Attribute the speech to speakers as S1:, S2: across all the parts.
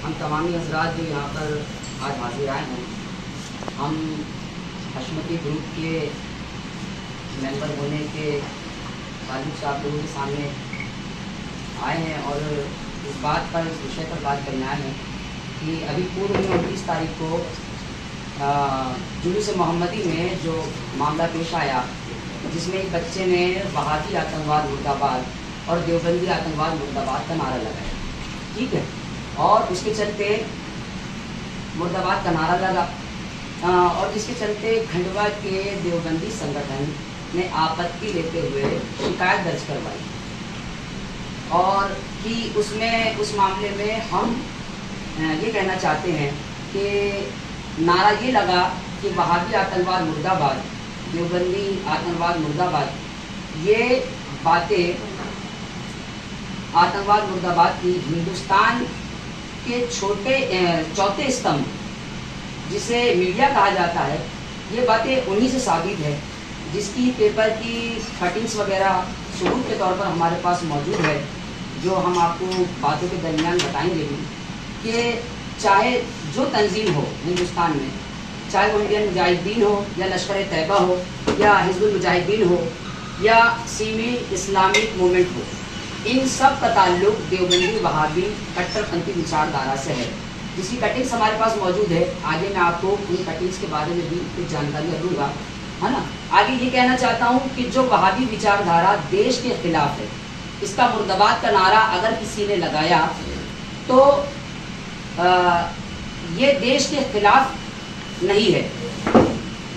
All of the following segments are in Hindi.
S1: हम तमामी हजरात जो यहाँ पर आज हाजिर आए हैं, हम हशमती ग्रुप के मेंबर होने के ताल्लुक से आप लोगों के सामने आए हैं और इस बात पर, इस विषय पर बात करने आए हैं कि अभी पूर्व में 29 तारीख को जुलूस मोहम्मदी में जो मामला पेश आया, जिसमें एक बच्चे ने वहाबी आतंकवाद मुर्दाबाद और देवबंदी आतंकवाद मुर्दाबाद का नारा लगाया, ठीक है। और उसके चलते मुर्दाबाद का नारा लगा और जिसके चलते खंडवा के देवबंदी संगठन ने आपत्ति लेते हुए शिकायत दर्ज करवाई और कि उसमें उस मामले में हम ये कहना चाहते हैं कि नारा ये लगा कि वहाबी आतंकवाद मुर्दाबाद, देवबंदी आतंकवाद मुर्दाबाद, ये बातें आतंकवाद मुर्दाबाद की हिंदुस्तान के चौथे स्तंभ जिसे मीडिया कहा जाता है, ये बातें उन्हीं से साबित है, जिसकी पेपर की कटिंग्स वगैरह सबूत के तौर पर हमारे पास मौजूद है, जो हम आपको बातों के दरमियान बताएंगे भी कि चाहे जो तंजीम हो हिंदुस्तान में, चाहे वो इंडियन मुजाहिदीन हो या लश्कर तैयबा हो या हिजबुल मुजाहिदीन हो या सीमी इस्लामिक मूवमेंट हो, इन सब का ताल्लुक देवबंदी वहाबी कट्टरपंथी विचारधारा से है, जिसकी कटिंग्स हमारे पास मौजूद है। आगे मैं आपको उन कटिंग्स के बारे में भी कुछ जानकारी दूंगा, है ना। आगे ये कहना चाहता हूँ कि जो वहाबी विचारधारा देश के खिलाफ है, इसका मुर्दाबाद का नारा अगर किसी ने लगाया तो ये देश के खिलाफ नहीं है।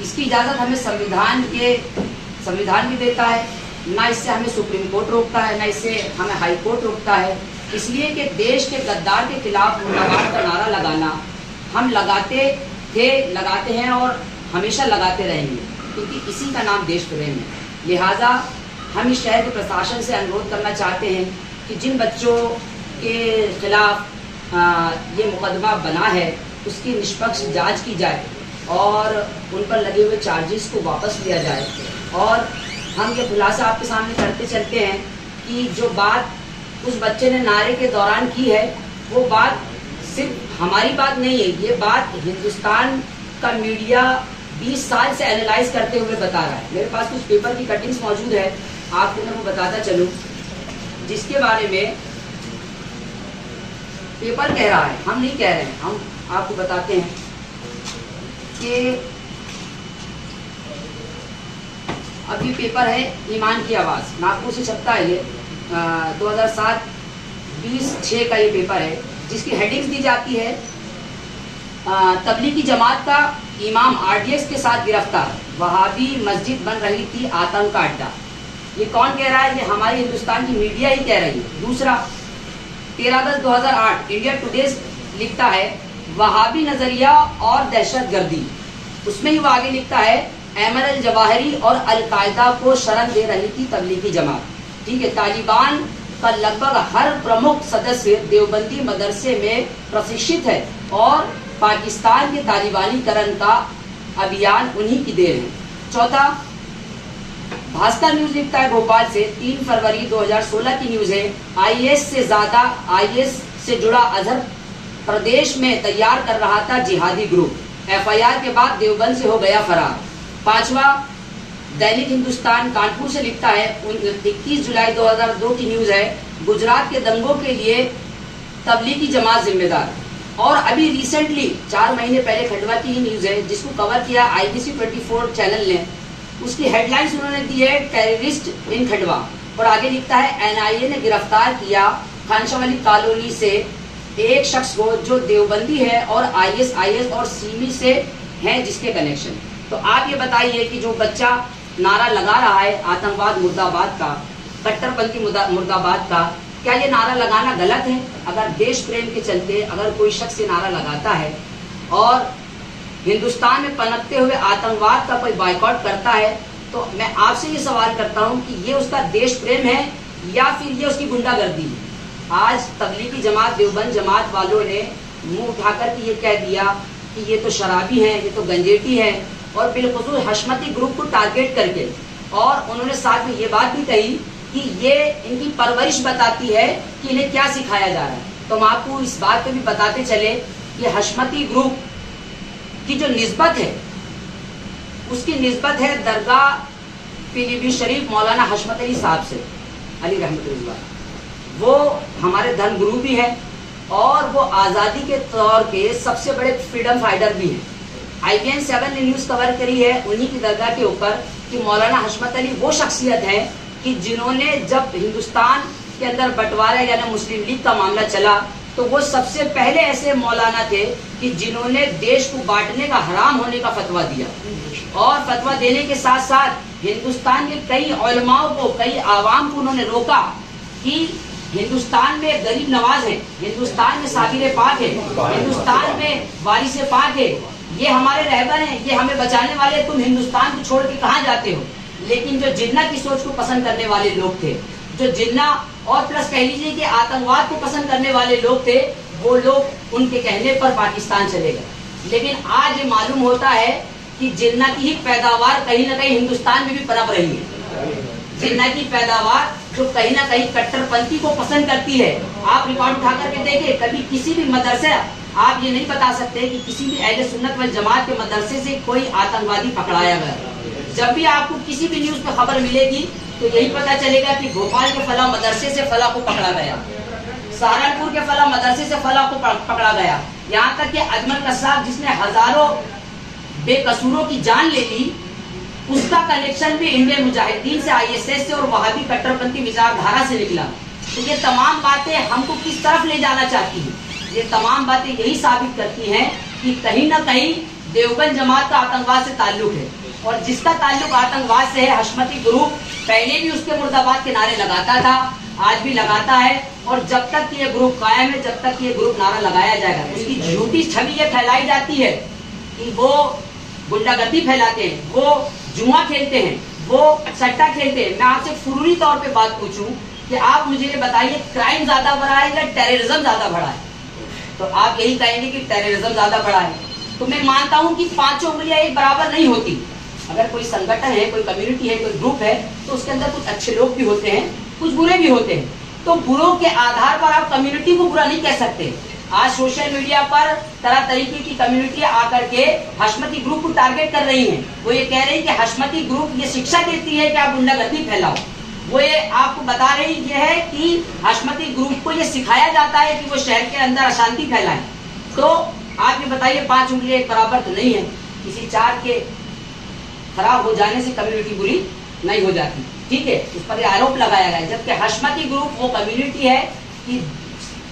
S1: इसकी इजाज़त हमें संविधान भी देता है, ना इससे हमें सुप्रीम कोर्ट रोकता है, ना इससे हमें हाई कोर्ट रोकता है। इसलिए कि देश के गद्दार के खिलाफ मुर्दाबाद का नारा लगाना हम लगाते थे, लगाते हैं और हमेशा लगाते रहेंगे, क्योंकि इसी का नाम देश प्रेम है। लिहाजा हम इस शहर के प्रशासन से अनुरोध करना चाहते हैं कि जिन बच्चों के खिलाफ ये मुकदमा बना है, उसकी निष्पक्ष जांच की जाए और उन पर लगे हुए चार्जेस को वापस लिया जाए। और हम ये खुलासा आपके सामने करते चलते हैं कि जो बात उस बच्चे ने नारे के दौरान की है, वो बात सिर्फ हमारी बात नहीं है, ये बात हिंदुस्तान का मीडिया 20 साल से एनालाइज करते हुए बता रहा है। मेरे पास कुछ पेपर की कटिंग्स मौजूद है, आपको मैं वो बताता चलूँ, जिसके बारे में पेपर कह रहा है, हम नहीं कह रहे हैं, हम आपको बताते हैं कि अब ये पेपर है ईमान की आवाज़, नागपुर से छपता है, ये 2007 20/6 का ये पेपर है, जिसकी हेडिंग्स दी जाती है तबलीगी जमात का इमाम RDX के साथ गिरफ्तार, वहाबी मस्जिद बन रही थी आतंक का अड्डा। ये कौन कह रहा है? ये हमारी हिंदुस्तान की मीडिया ही कह रही है। दूसरा, 13/10/2008 इंडिया टुडे लिखता है वहाबी नजरिया और दहशतगर्दी। उसमें ही वो आगे लिखता है अहमद अल जवाहिरी और अलकायदा को शरण दे रही थी तबलीगी जमात, ठीक है। तालिबान का लगभग हर प्रमुख सदस्य देवबंदी मदरसे में प्रशिक्षित है और पाकिस्तान के तालिबानीकरण का अभियान उन्हीं की देन है। चौथा, भास्कर न्यूज लिखता है भोपाल से 3 फरवरी 2016 की न्यूज है, आईएस से जुड़ा अजहर प्रदेश में तैयार कर रहा था जिहादी ग्रुप, FIR के बाद देवबंद से हो गया फरार। पांचवा, दैनिक हिंदुस्तान कानपुर से लिखता है 21 जुलाई 2002 की न्यूज है, गुजरात के दंगों के लिए तबलीगी जमात जिम्मेदार। और अभी रिसेंटली 4 महीने पहले खंडवा की ही न्यूज है, जिसको कवर किया IBC 24 चैनल ने। उसकी हेडलाइंस उन्होंने दी है टेररिस्ट इन खंडवा, और आगे लिखता है NIA ने गिरफ्तार किया खानशावाली कॉलोनी से एक शख्स को जो देवबंदी है और ISIS और सीमी से है जिसके कनेक्शन। तो आप ये बताइए कि जो बच्चा नारा लगा रहा है आतंकवाद मुर्दाबाद का, कट्टरपंथी मुर्दाबाद का, क्या ये नारा लगाना गलत है? अगर देश प्रेम के चलते अगर कोई शख्स ये नारा लगाता है और हिंदुस्तान में पनपते हुए आतंकवाद का कोई बायकॉट करता है, तो मैं आपसे ये सवाल करता हूँ कि ये उसका देश प्रेम है या फिर ये उसकी गुंडागर्दी है? आज तबलीगी जमात, देवबंद जमात वालों ने मुंह उठाकर के ये कह दिया कि ये तो शराबी है, ये तो गंजेटी है, और बिलखुसूस हशमती ग्रुप को टारगेट करके, और उन्होंने साथ में ये बात भी कही कि ये इनकी परवरिश बताती है कि इन्हें क्या सिखाया जा रहा है। तो हम आपको इस बात पे भी बताते चले कि हशमती ग्रुप की जो निस्बत है उसकी निस्बत है दरगाह पीलीभीत शरीफ मौलाना हशमत अली साहब से, अली रहमतुल्लाह। वो हमारे धर्म गुरु भी है और वो आज़ादी के तौर के सबसे बड़े फ्रीडम फाइटर भी हैं। IPN 7 ने न्यूज़ कवर करी है उन्हीं की दरगाह के ऊपर कि मौलाना हशमत अली वो शख्सियत है कि जिन्होंने जब हिंदुस्तान के अंदर बंटवारा यानी मुस्लिम लीग का मामला चला तो वो सबसे पहले ऐसे मौलाना थे कि जिन्होंने देश को बांटने का हराम होने का फतवा दिया, और फतवा देने के साथ साथ हिंदुस्तान के कई उलमाओं को, कई आवाम को उन्होंने रोका कि हिंदुस्तान में गरीब नवाज है, हिंदुस्तान में साबिर पाक है, हिंदुस्तान में वारिस पाक है, ये हमारे रहबर हैं, ये हमें बचाने वाले, तुम हिंदुस्तान को छोड़ के कहाँ जाते हो। लेकिन जो जिन्ना की सोच को पसंद करने वाले लोग थे, जो जिन्ना और प्लस कह लीजिए कि आतंकवाद को पसंद करने वाले लोग थे, वो लोग उनके कहने पर पाकिस्तान चले गए। लेकिन आज ये मालूम होता है कि जिन्ना की ही पैदावार कहीं ना कहीं हिंदुस्तान में भी पनप रही है। जिन्ना की पैदावार जो कहीं ना कहीं कट्टरपंथी को पसंद करती है। आप रिकॉर्ड उठा करके देखिए, कभी किसी भी मदरसे आप ये नहीं बता सकते कि किसी भी अहले सुन्नत वल जमात के मदरसे से कोई आतंकवादी पकड़ाया गया। जब भी आपको किसी भी न्यूज पे खबर मिलेगी तो यही पता चलेगा कि भोपाल के फला मदरसे से फला को पकड़ा गया, सहारनपुर के फला मदरसे से फला को पकड़ा गया, यहाँ तक कि अजमल कसाब जिसने हजारों बेकसूरों की जान ले ली, उसका कनेक्शन भी इंडियन मुजाहिदीन से, ISS से और वहाबी कट्टरपंथी विचारधारा से निकला। तो ये तमाम बातें हमको किस तरफ ले जाना चाहती हैं? ये तमाम बातें यही साबित करती हैं कि कहीं ना कहीं देवबंद जमात का आतंकवाद से ताल्लुक है, और जिसका ताल्लुक आतंकवाद से है, हशमती ग्रुप पहले भी उसके मुर्दाबाद के नारे लगाता था, आज भी लगाता है, और जब तक ये ग्रुप कायम है, जब तक ये ग्रुप नारा लगाया जाएगा, उसकी झूठी छवि ये फैलाई जाती है कि वो गुंडागर्दी फैलाते हैं, वो जुआ खेलते हैं, वो सट्टा खेलते हैं। मैं आपसे फुरूरी तौर पे बात पूछूं कि आप मुझे ये बताइए, क्राइम ज्यादा बढ़ा है या टेररिज्म ज्यादा बढ़ा है? तो आप यही कहेंगे कि टेररिज्म ज्यादा बढ़ा है। तो मैं मानता हूं कि पांचों उंगलियां एक बराबर नहीं होती। अगर कोई संगठन है, कोई कम्युनिटी है, कोई ग्रुप है, तो उसके अंदर कुछ अच्छे लोग भी होते हैं, कुछ बुरे भी होते हैं। तो बुरों के आधार पर आप कम्युनिटी को बुरा नहीं कह सकते। आज सोशल मीडिया पर तरह तरीके की कम्युनिटी आकर के हशमती ग्रुप को टारगेट कर रही हैं। वो ये कह रही है कि हशमती ग्रुप ये शिक्षा देती है कि आप गुंडागर्दी फैलाओ। वो ये आपको बता रही है कि हशमती ग्रुप को ये सिखाया जाता है कि वो शहर के अंदर अशांति फैलाए। तो आप ये बताइए, पांच उंगलियां एक बराबर तो नहीं है। किसी चार के खराब हो जाने से कम्युनिटी बुरी नहीं हो जाती, ठीक है? उस पर आरोप लगाया गया, जबकि हशमती ग्रुप वो कम्युनिटी है कि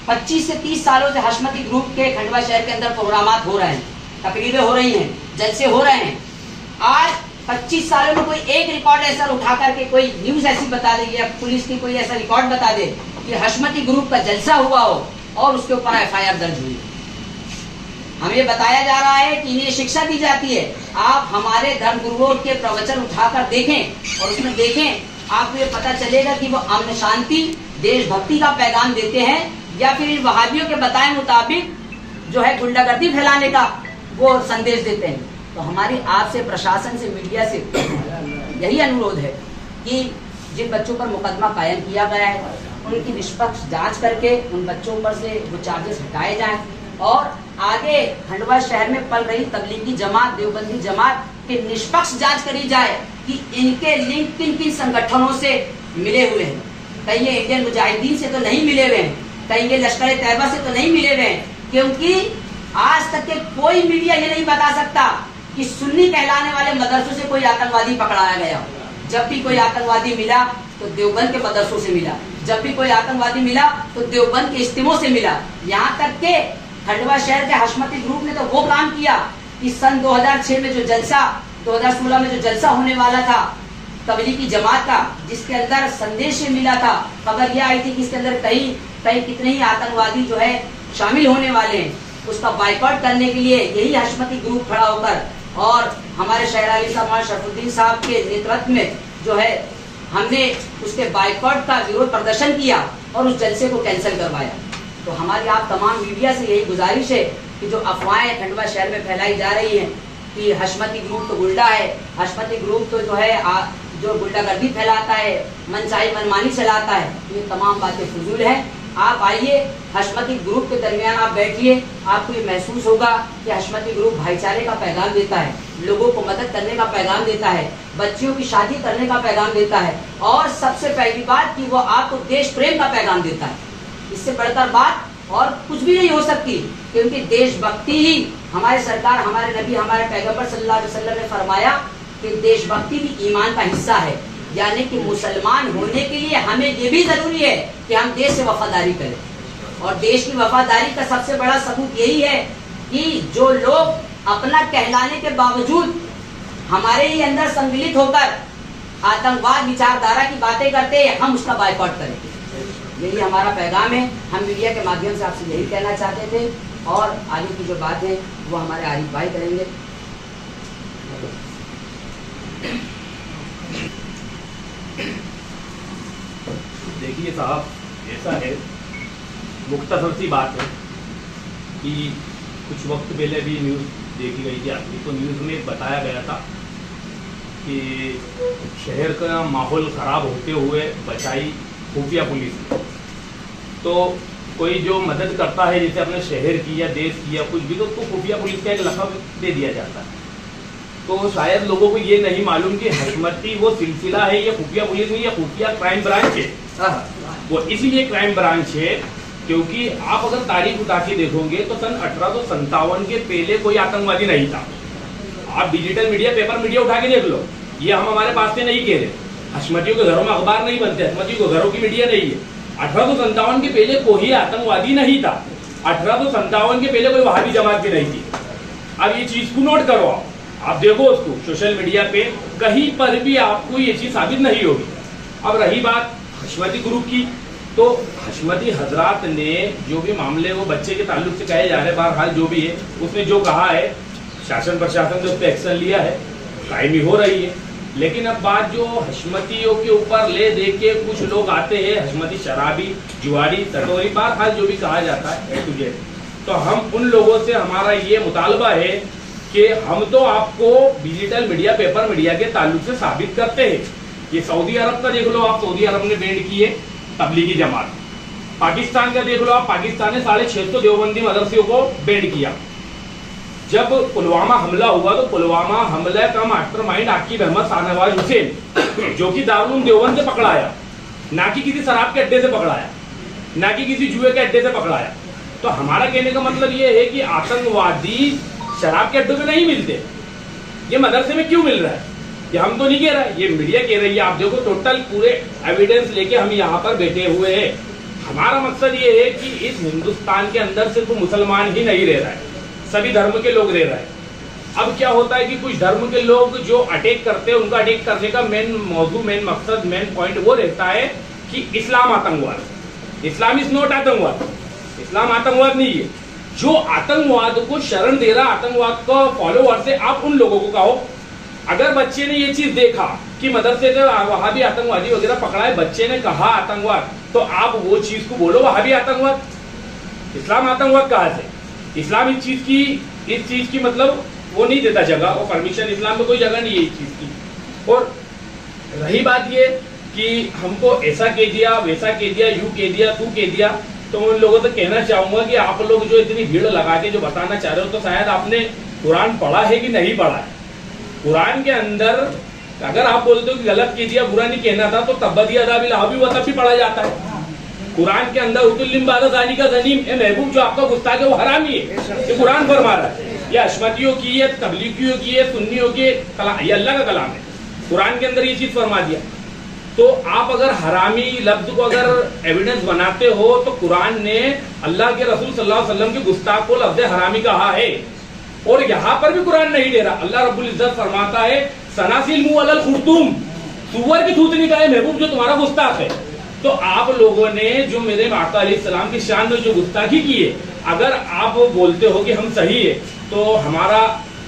S1: 25 से 30 सालों से हशमती ग्रुप के खंडवा शहर के अंदर प्रोग्रामात हो रहे हैं, तकरीरें हो रही हैं, जलसे हो रहे हैं। आज 25 सालों में कोई एक रिकॉर्ड ऐसा उठा करके कोई न्यूज ऐसी बता दे या पुलिस की कोई ऐसा रिकॉर्ड बता दे कि हशमती ग्रुप का जलसा हुआ हो और उसके ऊपर FIR दर्ज हुई। हमें बताया जा रहा है कि इन्हें शिक्षा दी जाती है। आप हमारे धर्म गुरुओं के प्रवचन उठाकर देखें और उसमें देखें, आपको ये पता चलेगा कि वो अमन शांति देशभक्ति का पैगाम देते हैं या फिर इन वहाबियों के बताए मुताबिक जो है गुंडागर्दी फैलाने का वो संदेश देते हैं। तो हमारी आपसे, प्रशासन से, मीडिया से यही अनुरोध है कि जिन बच्चों पर मुकदमा कायम किया गया है उनकी निष्पक्ष जांच करके उन बच्चों पर से वो चार्जेस हटाए जाएं, और आगे खंडवा शहर में पल रही तबलीगी जमात, देवबंदी जमात की निष्पक्ष जांच करी जाए कि इनके लिंक किन किन संगठनों से मिले हुए हैं। कहीं ये इंडियन मुजाहिदीन से तो नहीं मिले हुए हैं, कहीं ये लश्कर तैयबा से तो नहीं मिले हुए हैं, क्योंकि आज तक के कोई मीडिया ये नहीं बता सकता कि सुन्नी कहलाने वाले मदरसों से कोई आतंकवादी पकड़ाया गया। जब भी कोई आतंकवादी मिला तो देवबंद के मदरसों से मिला, जब भी कोई आतंकवादी मिला तो देवबंद के इज्तिमों से मिला। यहाँ तक के खंडवा शहर के हशमती ग्रुप ने तो वो काम किया कि सन 2006 में जो जलसा, 2016 में जो जलसा होने वाला था तबलीगी जमात का, जिसके अंदर संदेश मिला था, खबर यह आई थी कि इसके अंदर कहीं कितने ही आतंकवादी जो है शामिल होने वाले हैं, उसका बाइकआउट करने के लिए यही हशमती ग्रुप खड़ा होकर और हमारे शहर अली साहब शरफुद्दीन साहब के नेतृत्व में जो है हमने उसके बाइकआउट का विरोध प्रदर्शन किया और उस जलसे को कैंसिल करवाया। तो हमारी आप तमाम मीडिया से यही गुजारिश है कि जो अफवाहें खंडवा शहर में फैलाई जा रही हैं कि हशमती ग्रुप तो गुंडा है, हशमती ग्रुप तो जो है जो गुंडागर्दी फैलाता है, मनचाही मनमानी चलाता है, ये तमाम बातें फजूल है। आप आइए, हशमती ग्रुप के दरमियान आप बैठिए, आपको ये महसूस होगा कि हशमती ग्रुप भाईचारे का पैगाम देता है, लोगों को मदद करने का पैगाम देता है, बच्चियों की शादी करने का पैगाम देता है, और सबसे पहली बात कि वो आपको देश प्रेम का पैगाम देता है। इससे बढ़कर बात और कुछ भी नहीं हो सकती, क्योंकि देशभक्ति ही, हमारे सरकार, हमारे नबी, हमारे पैगंबर सल्लल्लाहु अलैहि वसल्लम ने फरमाया कि देशभक्ति भी ईमान का हिस्सा है। यानी कि मुसलमान होने के लिए हमें ये भी जरूरी है कि हम देश से वफादारी करें, और देश की वफादारी का सबसे बड़ा सबूत यही है कि जो लोग अपना कहलाने के बावजूद हमारे ही अंदर सम्मिलित होकर आतंकवाद विचारधारा की बातें करते हैं, हम उसका बायकॉट करेंगे। यही हमारा पैगाम है। हम मीडिया के माध्यम से आपसे यही कहना चाहते थे, और आगे की जो बात है वो हमारे आरिफ भाई करेंगे।
S2: देखिए साहब, ऐसा है, मुख्तसर सी बात है कि कुछ वक्त पहले भी न्यूज़ देखी गई थी आपकी, तो न्यूज़ में बताया गया था कि शहर का माहौल ख़राब होते हुए बचाई खुफिया पुलिस ने। तो कोई जो मदद करता है, जैसे अपने शहर की या देश की या कुछ भी, तो उसको खुफिया पुलिस का एक लक़ब दे दिया जाता है। तो शायद लोगों को ये नहीं मालूम कि हशमती वो सिलसिला है, या खुफिया पुलिस नहीं, या खुफिया क्राइम ब्रांच है। वो इसलिए क्राइम ब्रांच है क्योंकि आप अगर तारीख उठा के देखोगे तो सन 1857 के पहले कोई आतंकवादी नहीं था। आप डिजिटल मीडिया, पेपर मीडिया उठा के देख लो, ये हम हमारे पास से नहीं कह रहे। हशमतियों के घरों में अखबार नहीं बनते, हशमतियों के घरों की मीडिया नहीं है। 1857 के पहले कोई आतंकवादी नहीं था। 1857 के पहले कोई वहाबी जमात भी नहीं थी। अब ये चीज को नोट करो, आप देखो उसको सोशल मीडिया पे, कहीं पर भी आपको ये चीज साबित नहीं होगी। अब रही बात हशमती ग्रुप की, तो हशमती हजरात ने जो भी मामले वो बच्चे के ताल्लुक से कहे जा रहे, बहरहाल जो भी है उसने जो कहा है, शासन प्रशासन ने उस पर एक्शन लिया है, कायमी हो रही है। लेकिन अब बात जो हशमतियों के ऊपर ले दे के कुछ लोग आते हैं, हशमती शराबी, जुआरी, टटोरी, बहरहाल जो भी कहा जाता है तुझे, तो हम उन लोगों से हमारा ये मुतालबा है कि हम तो आपको डिजिटल मीडिया, पेपर मीडिया के ताल्लुक से साबित करते हैं। ये सऊदी अरब का देख लो आप, सऊदी अरब ने बैंड की है तबलीगी जमात। पाकिस्तान का देख लो आप, पाकिस्तान ने 650 देवबंदी मदरसियों को बैंड किया। जब पुलवामा हमला हुआ तो पुलवामा हमले का मास्टरमाइंड आकिब अहमद शाहनवाज हुसैन, जो कि दारुल देवबंद से पकड़ाया, ना कि किसी शराब के अड्डे से पकड़ाया, ना कि किसी जुए के अड्डे से पकड़ाया। तो हमारा कहने का मतलब ये है कि आतंकवादी शराब के अड्डों में नहीं मिलते, ये मदरसे में क्यों मिल रहा है? ये हम तो नहीं कह रहा है, ये मीडिया कह रही है। आप देखो टोटल पूरे एविडेंस लेके हम यहाँ पर बैठे हुए हैं। हमारा मकसद ये है कि इस हिंदुस्तान के अंदर सिर्फ मुसलमान ही नहीं रह रहा है, सभी धर्म के लोग रह रहे हैं। अब क्या होता है कि कुछ धर्म के लोग जो अटैक करते हैं, उनका अटैक करने का मेन मौजू, मेन मकसद, मेन पॉइंट वो रहता है कि इस्लाम आतंकवाद। इस्लाम इज नॉट आतंकवाद, इस्लाम आतंकवाद नहीं है। जो आतंकवाद को शरण दे रहा, आतंकवाद का फॉलोअर से, आप उन लोगों को कहो, अगर बच्चे ने ये चीज देखा कि मदरसे से वहाबी आतंकवादी वगैरह पकड़ाए, बच्चे ने कहा आतंकवाद, तो आप वो चीज को बोलो वहाबी आतंकवाद। इस्लाम आतंकवाद कहाँ से? इस्लाम इस चीज की मतलब वो नहीं देता जगह, और परमिशन इस्लाम में कोई जगह नहीं है इस चीज की। और रही बात ये कि हमको ऐसा कह दिया, वैसा कह दिया, यूं कह दिया, तू कह दिया, तो उन लोगों से कहना चाहूंगा कि आप लोग जो इतनी भीड़ लगा के जो बताना चाह रहे हो, तो शायद आपने कुरान पढ़ा है कि नहीं पढ़ा है। कुरान के अंदर अगर आप बोलते हो कि गलत कह दिया, बुरा नहीं कहना था, तो तब्बदी अदाबिल हावी व तब भी पढ़ा जाता है। कुरान के अंदर उतुल्लिम बादा जानी का जनीम, ए महबूब जो आपका गुस्ताख है वो हरामी है, ये कुरान फरमा रहा है। ये अशमतियों की है, तबलीगियों की है, सुन्नियों की, ये अल्लाह का कलाम है। कुरान के अंदर ये चीज फरमा दिया। तो आप अगर हरामी लफ्ज को अगर एविडेंस बनाते हो, तो कुरान ने अल्लाह के रसूल सल्लल्लाहु अलैहि वसल्लम के गुस्ताख को लफ्ज हरामी कहा है। और यहाँ पर भी कुरान नहीं दे रहा। अल्लाह रब्बुल इज्जत फरमाता है सनासिल मुंह अलल खुर्तुम, सुअर की थूथनी का है महबूब जो तुम्हारा गुस्ताख है। तो आप लोगों ने जो मेरे आका अलैहिस्सलाम की शान में जो गुस्ताखी की है, अगर आप बोलते हो कि हम सही है, तो हमारा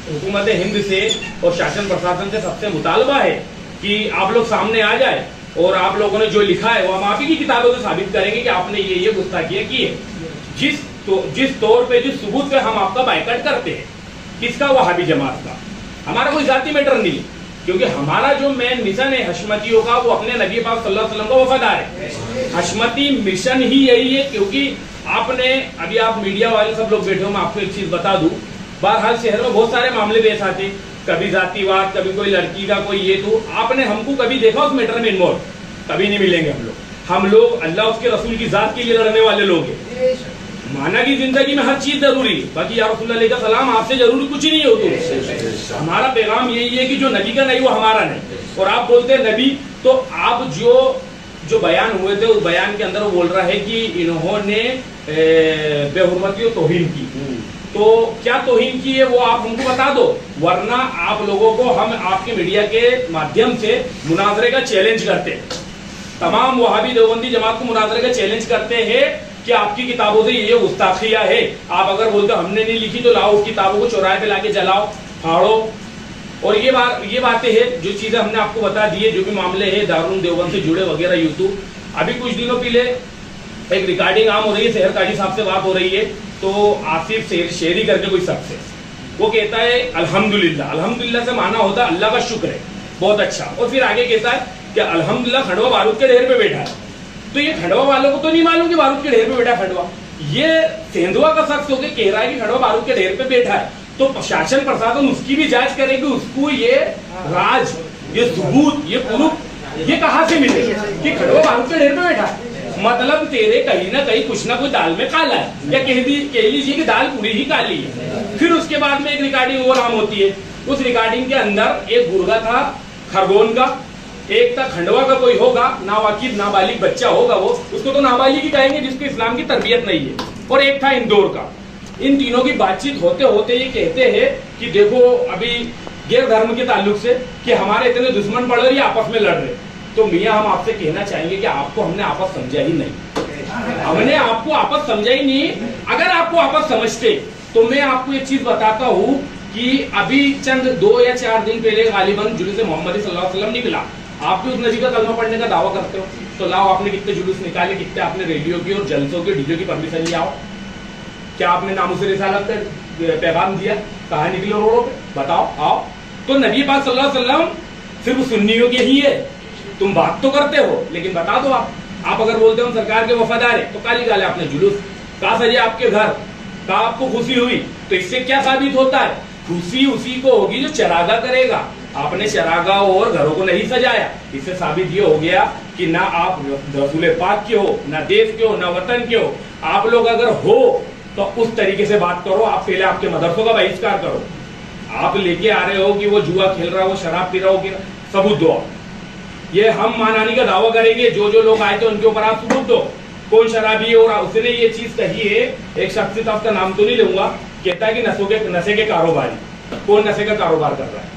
S2: हुकूमत हिंद से और शासन प्रशासन से सबसे मुतालबा है कि आप लोग सामने आ जाए और आप लोगों ने जो लिखा है वो हम आप ही की किताबों से साबित करेंगे कि आपने ये गुस्ताखियां की है। जिस तौर पे, जिस सबूत पे हम आपका बाइकआउट करते हैं, किसका? वहाबी जमात का। हमारा कोई जाति मैटर नहीं, क्योंकि हमारा जो मेन मिशन है हशमतियों का, वो अपने नबी पाक सल्लल्लाहु अलैहि वसल्लम का वफादार है। हशमती मिशन ही यही है। क्योंकि आपने अभी आप मीडिया वाले सब लोग बैठे हो, मैं आपको एक चीज बता दूं, बहरहाल शहर में बहुत सारे मामले पेश आते, कभी जातिवाद, कभी कोई लड़की का कोई ये, तो आपने हमको कभी देखा उस मैटर में इन्वॉल्व? कभी नहीं मिलेंगे हम लोग अल्लाह उसके रसूल की जात के लिए लड़ने वाले लोग हैं। माना की जिंदगी में हर चीज जरूरी है, बाकी या रसूल अल्लाह का सलाम आपसे जरूरी कुछ ही नहीं होता। हमारा पैगाम यही है कि जो नबी का नहीं वो हमारा नहीं। और आप बोलते हैं नबी, तो आप जो बयान हुए थे उस बयान के अंदर वो बोल रहा है कि इन्होंने बेहुरमती और तौहीन की, तो क्या तौहीन की है वो आप हमको बता दो, वरना आप लोगों को हम आपके मीडिया के माध्यम से मुनाजरे का चैलेंज करते हैं। तमाम वहाबी देवबंदी जमात को मुनाजरे का चैलेंज करते हैं कि आपकी किताबों से ये गुस्ताखिया है। आप अगर बोलते हमने नहीं लिखी तो लाओ, किताबों को चौराहे पे लाके जलाओ, फाड़ो। और ये बातें हैं जो चीजें हमने आपको बता दी है, जो भी मामले हैं दारुल देवबंद से जुड़े वगैरह यूट्यूब। अभी कुछ दिनों पहले एक रिकॉर्डिंग आम हो रही है, शहर काजी साहब से बात हो रही है, तो आसिफ शेरी करके कोई शख्स है, वो कहता है अल्हम्दुलिल्लाह। अल्हम्दुलिल्लाह से माना होता है अल्लाह का शुक्र है, बहुत अच्छा। और फिर आगे कहता है कि अल्हम्दुलिल्लाह खंडवा बारूद के ढेर पे बैठा है। तो ये खंडवा वालों को तो नहीं मालूम कि बारूद के ढेर पे बैठा खंडवा, ये सेंधवा का शख्स होकर कह रहा है कि खंडवा बारूद के ढेर पे बैठा है। तो शासन प्रशासन उसकी भी जांच करेगी, उसको ये राज, ये सबूत, ये प्रूफ ये कहां से मिले कि खंडवा बारूद के ढेर पे बैठा है। मतलब तेरे कहीं ना कहीं कुछ ना कुछ दाल में काला है, या कह लीजिए कि दाल पूरी ही काली है। फिर उसके बाद में एक रिकॉर्डिंग और आम होती है, उस रिकॉर्डिंग के अंदर एक गुर्गा था खरगोन का, एक था खंडवा का कोई होगा, नावाकिब नाबालिग बच्चा होगा, वो उसको तो नाबालिग ही कहेंगे जिसको इस्लाम की तरबियत नहीं है, और एक था इंदौर का। इन तीनों की बातचीत होते होते ये कहते हैं कि देखो अभी गैर धर्म के ताल्लुक से कि हमारे इतने दुश्मन पड़ रहे, आपस में लड़ रहे। तो मियाँ हम आपसे कहना चाहेंगे कि आपको हमने आपस समझा ही नहीं, हमने आपको आपस समझा ही नहीं। अगर आपको आपस समझते तो मैं आपको एक चीज बताता हूँ कि अभी चंद 2 या 4 दिन पहले गालिबन जुलूस मोहम्मद सल्लल्लाहु अलैहि वसल्लम निकला। आप भी उस नबी का कलमा पढ़ने का दावा करते हो, तो लाओ आपने कितने जुलूस निकाले, कितने आपने रेडियो की और जलसों की डीजे की परमिशन लिया हो, क्या आपने नामुस रिसालत पे पैगाम दिया, कहाँ निकले रोडों पे, बताओ आओ। तो नबी पाक सल्लल्लाहु अलैहि वसल्लम सिर्फ सुन्नियों के ही है, तुम बात तो करते हो लेकिन बता दो। आप अगर बोलते हो सरकार के वफादार है, तो काली गाले आपने जुलूस कहा सजे आपके घर, कहा आपको खुशी हुई, तो इससे क्या साबित होता है? खुशी उसी को होगी जो चरागा करेगा। आपने चरागा और घरों को नहीं सजाया, इससे साबित ये हो गया कि ना आप रसूल पाक के हो, ना देश के हो, ना वतन के हो। आप लोग अगर हो तो उस तरीके से बात करो। आप पहले आपके मदरसों का बहिष्कार करो। आप लेके आ रहे हो कि वो जुआ खेल रहा हो, शराब पी रहा हो, सबूत दो। ये हम मानानी का दावा करेंगे, जो लोग आए थे उनके ऊपर आप सबूत दो, कौन शराबी है। और उसने ये चीज कही है, एक शख्स था, उसका नाम तो नहीं लूंगा, कहता है कि नशे के कारोबारी। कौन नशे का कारोबार कर रहा है?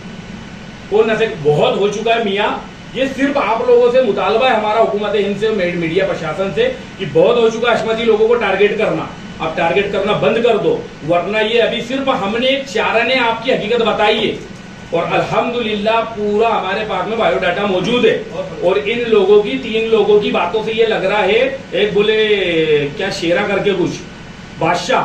S2: कौन नशे? बहुत हो चुका है मियाँ। ये सिर्फ आप लोगों से मुतालबा है हमारा, हुकूमत हिंद से, मीडिया प्रशासन से, कि बहुत हो चुका है हशमती लोगों को टारगेट करना। अब टारगेट करना बंद कर दो, वरना ये अभी सिर्फ हमने एक चारा ने आपकी हकीकत बताई है, और अल्हम्दुलिल्लाह पूरा हमारे पास में बायोडाटा मौजूद है। और इन लोगों की 3 लोगों की बातों से ये लग रहा है, एक बोले क्या शेरा करके कुछ बादशाह,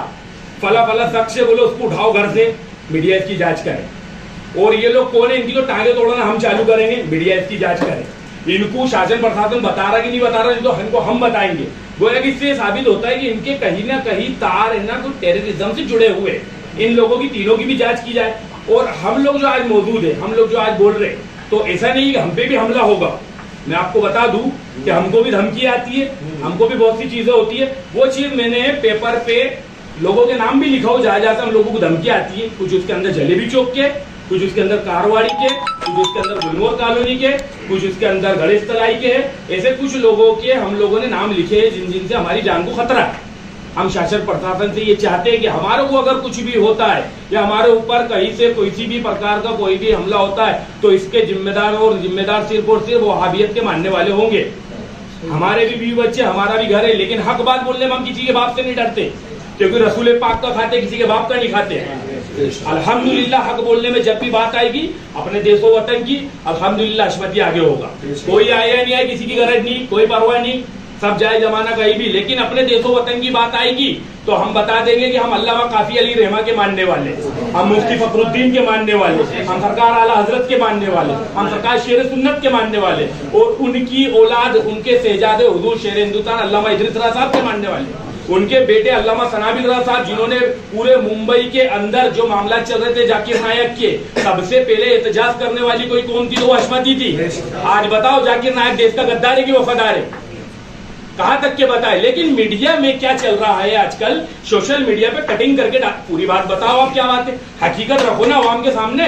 S2: फला फला शख्स से बोले उसको उठाओ घर से, मीडिया इसकी जांच करे। और ये लोग कौन है, इनकी तो टांगे तोड़ना हम चालू करेंगे, मीडिया इसकी जांच करे। इनको शासन प्रशासन बता रहा कि नहीं बता रहा, तो इनको हम बताएंगे। गोया कि इससे साबित होता है कि इनके कहीं ना कहीं तार है ना तो टेररिज्म से जुड़े हुए। इन लोगों की तीनों की भी जांच की जाए। और हम लोग जो आज मौजूद है, हम लोग जो आज बोल रहे हैं, तो ऐसा नहीं कि हम पे भी हमला होगा। मैं आपको बता दूं कि हमको भी धमकी आती है, हमको भी बहुत सी चीजें होती है। वो चीज मैंने पेपर पे लोगों के नाम भी लिखा हो, जहां जहां से हम लोगों को धमकी आती है। कुछ उसके अंदर जलेबी चौक के, कुछ उसके अंदर कारवाड़ी के, कुछ उसके अंदर गुलमोहर कॉलोनी के, कुछ उसके अंदर गणेश तलाई के है। ऐसे कुछ लोगों के हम लोगों ने नाम लिखे हैं जिनसे हमारी जान को खतरा है। हम शासन प्रशासन से ये चाहते हैं कि हमारे को अगर कुछ भी होता है या हमारे ऊपर कहीं से किसी भी प्रकार का कोई भी हमला होता है, तो इसके जिम्मेदार सिर्फ और सिर्फ वहाबियत के मानने वाले होंगे। हमारे भी बीवी बच्चे, हमारा भी घर है, लेकिन हक बात बोलने में हम किसी के बाप से नहीं डरते, क्योंकि रसूल पाक का खाते, किसी के बाप का नहीं खाते। अल्हम्दुलिल्लाह हक बोलने में जब भी बात आएगी अपने देशों वतन की, अल्हम्दुलिल्लाह हशमती आगे होगा। कोई आए या नहीं आए, किसी की गरज नहीं, कोई परवाह नहीं, सब जाए जमाना कहीं भी, लेकिन अपने देशों वतन की बात आएगी तो
S3: तो हम बता देंगे कि हम अल्लामा काफी अली रहमा के मानने वाले, हम मुफ्ती फखरुद्दीन के मानने वाले, हम सरकार आला हजरत के मानने वाले, हम सरकार शेर सुन्नत के मानने वाले, और उनकी औलाद उनके शहजादे हुजूर शेर हिंदुस्तान अल्लामा इदरीस रज़ा साहब के मानने वाले, उनके बेटे अल्लामा सनाबिल रज़ा साहब जिन्होंने पूरे मुंबई के अंदर जो मामला चल रहे थे जाकिर नायक के, सबसे पहले एहतजाज करने वाली कोई कौन थी? तो वो हशमती थी। आज बताओ जाकिर नायक देश का गद्दार है कि वफादार है? कहां तक के बताए। लेकिन मीडिया में क्या चल रहा है आजकल, सोशल मीडिया पे कटिंग करके पूरी बात बताओ आप क्या बात है, हकीकत रखो ना आवाम के सामने।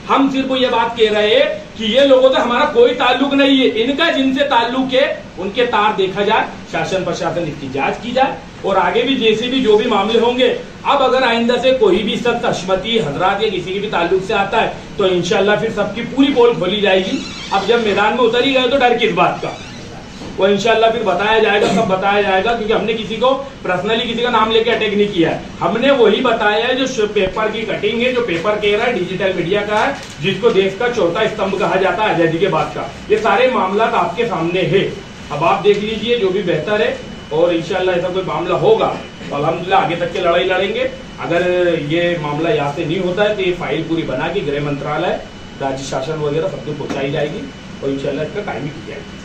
S3: हम सिर्फ ये बात कह रहे हैं कि ये लोगों से हमारा कोई ताल्लुक नहीं है, इनका जिनसे ताल्लुक है उनके तार देखा जाए, शासन प्रशासन इसकी जांच की जाए, और आगे भी जैसे भी जो भी मामले होंगे, अब अगर आइंदा से कोई भी शख्स हशमती हजरात या किसी के भी ताल्लुक से आता है तो इंशाल्लाह फिर सबकी पूरी पोल खोली जाएगी। अब जब मैदान में उतर ही गए तो डर किस बात का, वो इंशाल्लाह फिर बताया जाएगा, सब बताया जाएगा, क्योंकि हमने किसी को पर्सनली किसी का नाम लेके अटैक नहीं किया है। हमने वही बताया है जो पेपर की कटिंग है, जो पेपर कह रहा है डिजिटल मीडिया का है, जिसको देश का चौथा स्तंभ कहा जाता है आजादी के बाद का। ये सारे मामला आपके सामने है, अब आप देख लीजिए जो भी बेहतर है, और इंशाल्लाह ऐसा कोई मामला होगा तो अल्हम्दुलिल्लाह आगे तक की लड़ाई लड़ेंगे। अगर ये मामला यहाँ से नहीं होता है तो ये फाइल पूरी बना के गृह मंत्रालय, राज्य शासन वगैरह सब कुछ पहुंचाई जाएगी और इंशाल्लाह इसका टाइमिंग की जाएगी।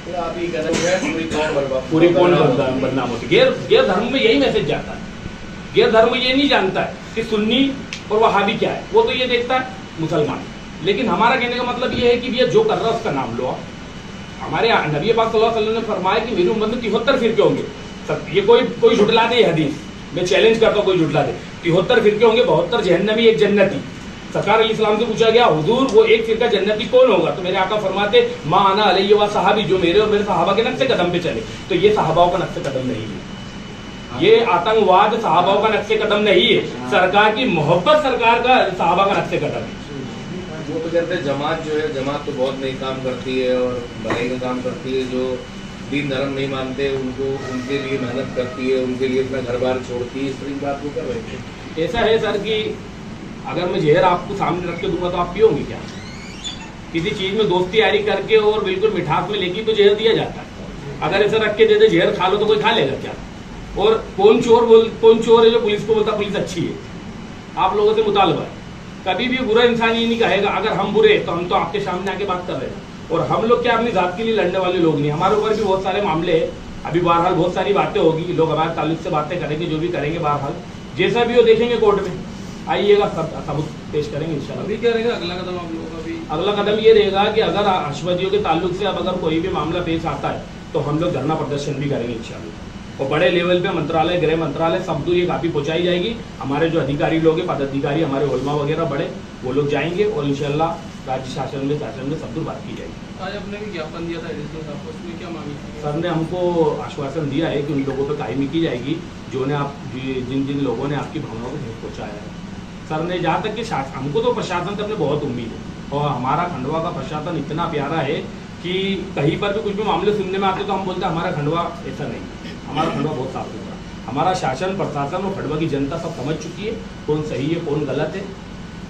S3: पूरी कौन बदनाम होती। गैर धर्म में यही मैसेज जाता है। गैर धर्म ये नहीं जानता है कि सुन्नी और वहाबी क्या है, वो तो ये देखता है मुसलमान। लेकिन हमारा कहने का मतलब ये है कि भैया जो कर रहा है उसका नाम लो आप। हमारे नबी पाक सल्लल्लाहु अलैहि वसल्लम ने फरमाया कि मेरी उम्मत में 73 फिरके होंगे। ये कोई झुटला दे हदीस, मैं चैलेंज करता हूँ कोई झुटला दे। 73 फिरके होंगे, 72 जहन्नमी, एक जन्नती। सरकार इस्लाम से पूछा गया हुजूर वो एक फिरका जन्नती कौन होगा, तो मेरे आका फरमाते मां आना अलैहि व सहाबी, जो मेरे और मेरे सहाबा के नक्शे कदम पे चले। तो ये सहाबाओं का नक्शे कदम नहीं है, ये आतंकवाद सहाबाओं का नक्शे कदम नहीं है, सरकार की मोहब्बत सरकार का सहाबा का नक्शे कदम है।
S4: वो तो कहते हैं जमात जो है, जमात तो बहुत नई काम करती है और भलाई का काम करती है। जो दीन धर्म नहीं मानते उनको, उनके लिए मेहनत करती है, उनके लिए अपना घर बार छोड़ती है, इस तरह की बात वो कर रहे थे।
S3: ऐसा है सर कि अगर मैं जहर आपको सामने रख के दूंगा तो आप पियोगे क्या? किसी चीज में दोस्ती यारी करके और बिल्कुल मिठास में लेके तो जहर दिया जाता है। अगर ऐसा रख के दे दे जहर खा लो तो कोई खा लेगा क्या? और कौन चोर है जो पुलिस को बोलता पुलिस अच्छी है? आप लोगों से मुतालबा है, कभी भी बुरा इंसान ये नहीं कहेगा अगर हम बुरे तो हम तो आपके सामने आके बात कर रहे हैं। और हम लोग क्या अपनी जात के लिए लड़ने वाले लोग नहीं, हमारे ऊपर भी बहुत सारे मामले हैं। अभी बहरहाल बहुत सारी बातें होगी, लोग हमारे ताल्लुक से बातें करेंगे, जो भी करेंगे बहरहाल जैसा भी हो देखेंगे कोर्ट में, आइएगा सब सबूत पेश करेंगे इंशाल्लाह।
S5: अभी क्या रहेगा अगला कदम आप लोगों का? भी
S3: अगला कदम ये रहेगा कि अगर हशमतियों के ताल्लुक से अब अगर कोई भी मामला पेश आता है तो हम लोग धरना प्रदर्शन भी करेंगे इंशाल्लाह। और बड़े लेवल पे मंत्रालय, गृह मंत्रालय सब दूर ये काफ़ी पहुँचाई जाएगी। हमारे जो अधिकारी लोग हैं, पदाधिकारी, हमारे उलमा वगैरह बड़े, वो लोग जाएंगे और इंशाल्लाह राज्य शासन में सब दूर बात की जाएगी।
S5: आज आपने भी ज्ञापन दिया था उसमें क्या मांगी थी?
S3: सर ने हमको आश्वासन दिया है कि उन लोगों पर कायमी की जाएगी जो ने जिन लोगों ने आपकी भावनाओं को ठेस पहुँचाया है। सर ने जहाँ तक कि हमको तो प्रशासन से अपने बहुत उम्मीद है, और हमारा खंडवा का प्रशासन इतना प्यारा है कि कहीं पर भी कुछ भी मामले सुनने में आते तो हम बोलते हैं हमारा खंडवा ऐसा नहीं, हमारा खंडवा बहुत साफ सुथरा। हमारा शासन प्रशासन और खंडवा की जनता सब समझ चुकी है कौन सही है कौन गलत है,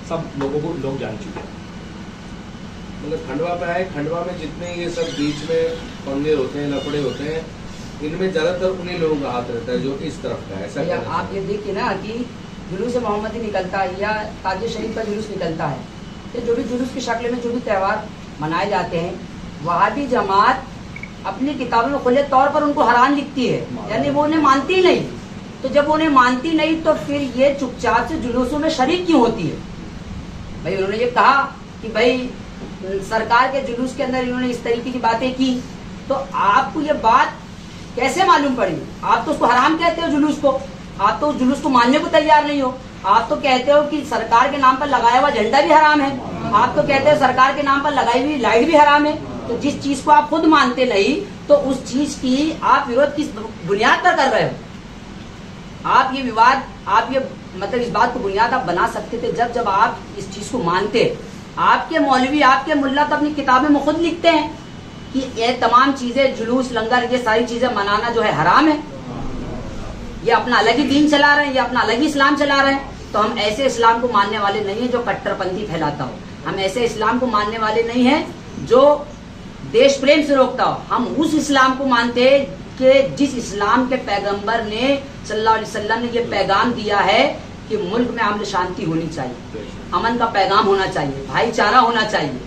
S3: सब लोगों को लोग जान चुके हैं।
S4: मतलब खंडवा पे आए, खंडवा में जितने ये सब बीच में पंगे होते हैं, लफड़े होते हैं, इनमें ज्यादातर उन्हीं लोगों का हाथ रहता है जो इस तरफ का है। ऐसा
S1: आप ये देखिए ना कि जुलूस मोहम्मदी निकलता है या ताजिया शरीफ का जुलूस निकलता है, तो जो भी जुलूस की शक्ल में जो भी त्यौहार मनाए जाते हैं, वहाबी जमात अपनी किताबों में खुले तौर पर उनको हराम लिखती है, यानी वो उन्हें मानती ही नहीं। तो जब उन्हें मानती नहीं तो फिर ये चुपचाप से जुलूसों में शरीक क्यों होती है? भाई उन्होंने ये कहा कि भाई सरकार के जुलूस के अंदर इन्होंने इस तरीके की बातें की, तो आपको ये बात कैसे मालूम पड़ी? आप तो उसको हराम कहते हो जुलूस को, आप तो उस जुलूस को मानने को तैयार नहीं हो। आप तो कहते हो कि सरकार के नाम पर लगाया हुआ झंडा भी हराम है, आप तो कहते हो सरकार के नाम पर लगाई हुई लाइट भी हराम है। तो जिस चीज को आप खुद मानते नहीं तो उस चीज की आप विरोध किस बुनियाद पर कर रहे हो? आप ये विवाद, आप ये मतलब इस बात को बुनियाद आप बना सकते थे जब आप इस चीज को मानते। आपके मौलवी, आपके मुल्ला तो अपनी किताबें में खुद लिखते हैं कि ये तमाम चीजें, जुलूस, लंगर, ये सारी चीजें मनाना जो है हराम है, ये अपना अलग ही दीन चला रहे हैं, ये अपना अलग ही इस्लाम चला रहे हैं। तो हम ऐसे इस्लाम को मानने वाले नहीं है जो कट्टरपंथी फैलाता हो, हम ऐसे इस्लाम को मानने वाले नहीं है जो देश प्रेम से रोकता हो। हम उस इस्लाम को मानते हैं कि जिस इस्लाम के पैगंबर ने सल्लल्लाहु अलैहि वसल्लम ने ये पैगाम दिया है कि मुल्क में अमन शांति होनी चाहिए, अमन का पैगाम होना चाहिए, भाईचारा होना चाहिए,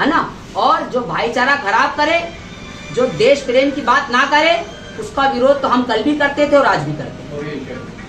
S1: है ना। और जो भाईचारा खराब करे, जो देश प्रेम की बात ना करे, उसका विरोध तो हम कल भी करते थे और आज भी करते हैं।